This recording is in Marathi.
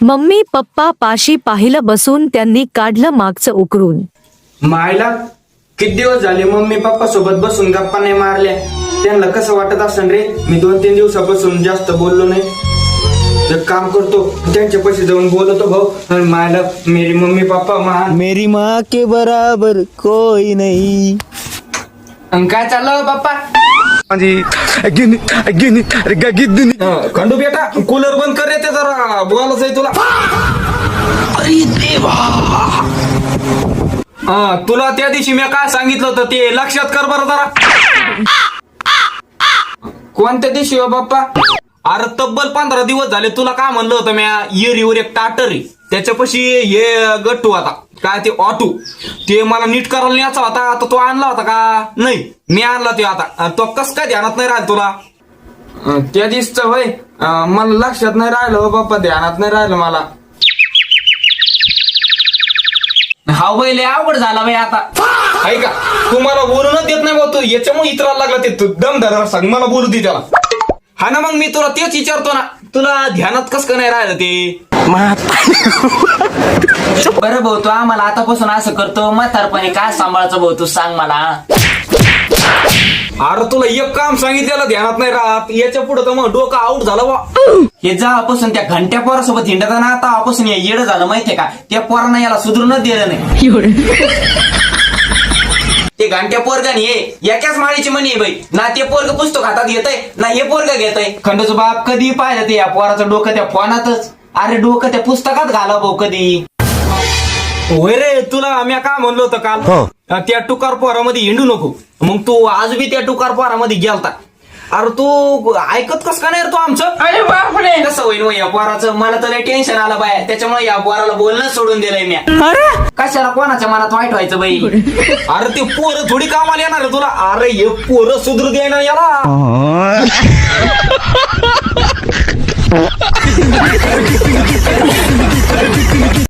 मम्मी पप्पा पाशी पाहिलं बसून त्यांनी काढलं मागचं उकरून. मायला किती दिवस झाले मम्मी पप्पा सोबत बसून गप्पा नाही मारल्या. त्यांना कसं वाटत असेल रे, मी 2-3 दिवसापासून जास्त बोललो नाही. एक काम करतो, त्यांच्या पैसे जाऊन बोलतो भाऊ. आणि मायला मेरी मम्मी पप्पा महान. मेरी माँ के बराबर कोई नहीं. आणि काय चाललं पप्पा? खंडू बेटा कूलर बंद कर रे, ते जरा बोलायचं आहे तुला. तुला त्या दिवशी मी काय सांगितलं होतं ते लक्षात कर बरं जरा. कोणत्या दिवशी हो पप्पा? अरे तब्बल 15 दिवस झाले तुला काय म्हणलं होतं म्या, येरीवर एक टाटर आहे त्याच्यापाशी हे गट्टू आता काय ते ऑटो, ते मला नीट करायला न्यायचा होता. आता तो आणला होता का? नाही, मी आणला ते. आता तो कस काय ध्यानात नाही राहिला तुला? त्या दिवसचं होय, मला लक्षात नाही राहिलं हो पप्पा, ध्यानात नाही राहिलं मला. हा बैल अवघड झाला बाई आता. ऐका, तू मला बोलूनच देत नाही बा, तू याच्यामुळे इतराला लागला ते. तू दम धरा सांग, मला बोलू दे त्याला. हा ना, मग मी तुला तेच विचारतो ना, तुला ध्यानात कस का नाही राहिलं ते? बरं भाऊ, तू आम्हाला आतापासून असं करतो, म्हातारपणी काय सांभाळायचं भाऊ, तू सांग मला. अरे तुला एक काम सांगितलेलं ध्यानात नाही राहत, याच्या पुढे तर मग डोकं आऊट झालं बा. हे जेव्हापासून त्या घंट्या पोरासोबत हिंडता ना, तेव्हापासून हे येडं झालं माहितीये का. त्या पोरांना याला सुधरूनच दिलं नाही. ते घंट्या पोरगाने हे एकाच माळीची म्हणी आहे बाई, ना ते पोरग पुस्तक हातात घेतय ना हे पोरग घेतय. खंडूचं बाप कधी पाहिलं ते या पोराचं डोकं त्या फोनातच. अरे डोकं त्या पुस्तकात घाला भाऊ कधी. होय रे, तुला मी काय म्हणलो होतं काल, त्या टुकार पोरामध्ये हिंडू नको. मग तू आज बी त्या टुकार पोरामध्ये गेलता. अरे तू ऐकत कस का नाही रे तू आमचं? अरे बापरे, कसं होईल मग या पोराचं? मला तर टेन्शन आलं बाय, त्याच्यामुळे या पोराला बोलणं सोडून दिलंय मी. कशाला कोणाच्या मनात वाईट व्हायचं बाई? अरे ते पोरं थोडी कामाला येणार आहे तुला. अरे हे पोरं सुधरू दे ना याला.